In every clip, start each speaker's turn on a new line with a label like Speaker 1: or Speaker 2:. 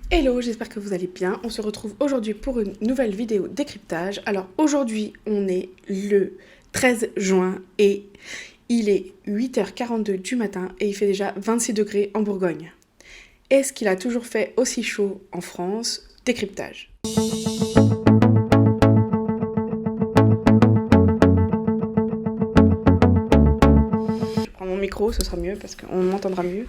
Speaker 1: Hello, j'espère que vous allez bien. On se retrouve aujourd'hui pour une nouvelle vidéo décryptage. Alors aujourd'hui, on est le 13 juin et il est 8h42 du matin et il fait déjà 26 degrés en Bourgogne. Est-ce qu'il a toujours fait aussi chaud en France? Décryptage. Je prends mon micro, ce sera mieux parce qu'on m'entendra mieux.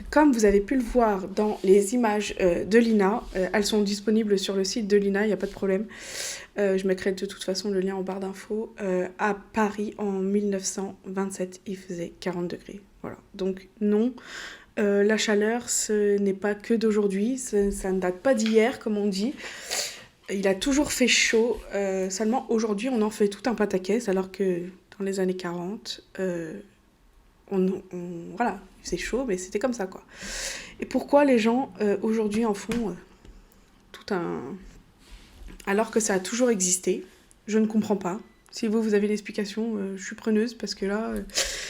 Speaker 1: Comme vous avez pu le voir dans les images de l'INA, elles sont disponibles sur le site de l'INA, il n'y a pas de problème. Je mettrai de toute façon le lien en barre d'infos. À Paris, en 1927, il faisait 40 degrés. Voilà. Donc non, la chaleur, ce n'est pas que d'aujourd'hui, ça ne date pas d'hier, comme on dit. Il a toujours fait chaud, seulement aujourd'hui, on en fait tout un pataquès, alors que dans les années 40... voilà, c'est chaud, mais c'était comme ça, quoi. Et pourquoi les gens, aujourd'hui, en font tout un... Alors que ça a toujours existé, je ne comprends pas. Si vous avez l'explication, je suis preneuse, parce que là,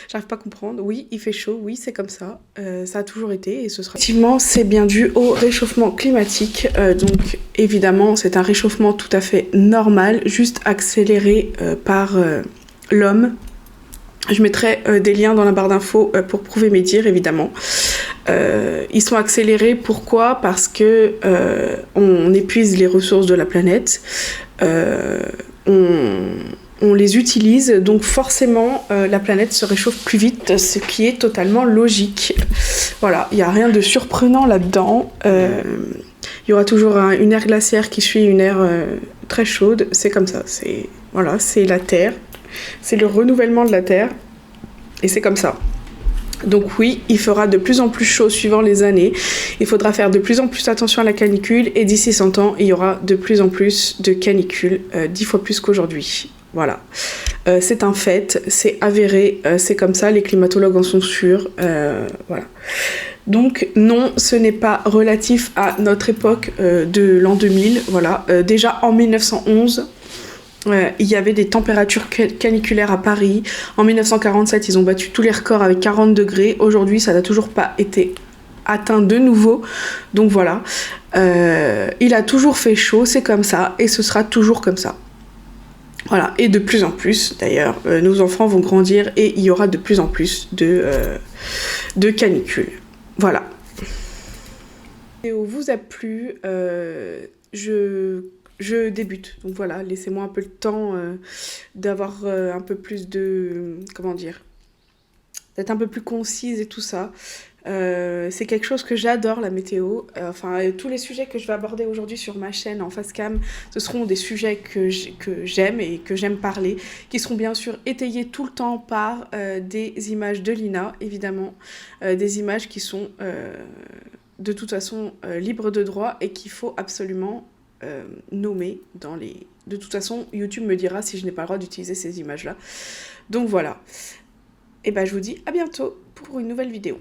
Speaker 1: j'arrive pas à comprendre. Oui, il fait chaud, oui, c'est comme ça. Ça a toujours été, et ce sera... Effectivement, c'est bien dû au réchauffement climatique. Donc, évidemment, c'est un réchauffement tout à fait normal, juste accéléré par l'homme. Je mettrai des liens dans la barre d'infos pour prouver mes dires, évidemment. Ils sont accélérés, pourquoi? Parce que on épuise les ressources de la planète, on les utilise, donc forcément la planète se réchauffe plus vite, ce qui est totalement logique. Voilà, il n'y a rien de surprenant là-dedans. Il y aura toujours une ère glaciaire qui suit une ère très chaude, c'est comme ça, voilà, c'est la Terre. C'est le renouvellement de la Terre, et c'est comme ça. Donc oui, il fera de plus en plus chaud suivant les années, il faudra faire de plus en plus attention à la canicule, et d'ici 100 ans, il y aura de plus en plus de canicules, 10 fois plus qu'aujourd'hui. Voilà. C'est un fait, c'est avéré, c'est comme ça, les climatologues en sont sûrs, voilà. Donc non, ce n'est pas relatif à notre époque de l'an 2000, voilà. Déjà en 1911, il y avait des températures caniculaires à Paris. En 1947, ils ont battu tous les records avec 40 degrés. Aujourd'hui, ça n'a toujours pas été atteint de nouveau. Donc voilà. Il a toujours fait chaud, c'est comme ça, et ce sera toujours comme ça. Voilà. Et de plus en plus, d'ailleurs, nos enfants vont grandir et il y aura de plus en plus de canicules. Voilà. Si la vidéo vous a plu, je débute, donc voilà, laissez-moi un peu le temps d'avoir un peu plus de... comment dire, d'être un peu plus concise et tout ça. C'est quelque chose que j'adore, la météo. Tous les sujets que je vais aborder aujourd'hui sur ma chaîne en face cam, ce seront des sujets que j'aime et que j'aime parler, qui seront bien sûr étayés tout le temps par des images de l'INA, évidemment, des images qui sont de toute façon libres de droit et qu'il faut absolument nommer dans les... De toute façon, YouTube me dira si je n'ai pas le droit d'utiliser ces images-là. Donc voilà. Et ben je vous dis à bientôt pour une nouvelle vidéo.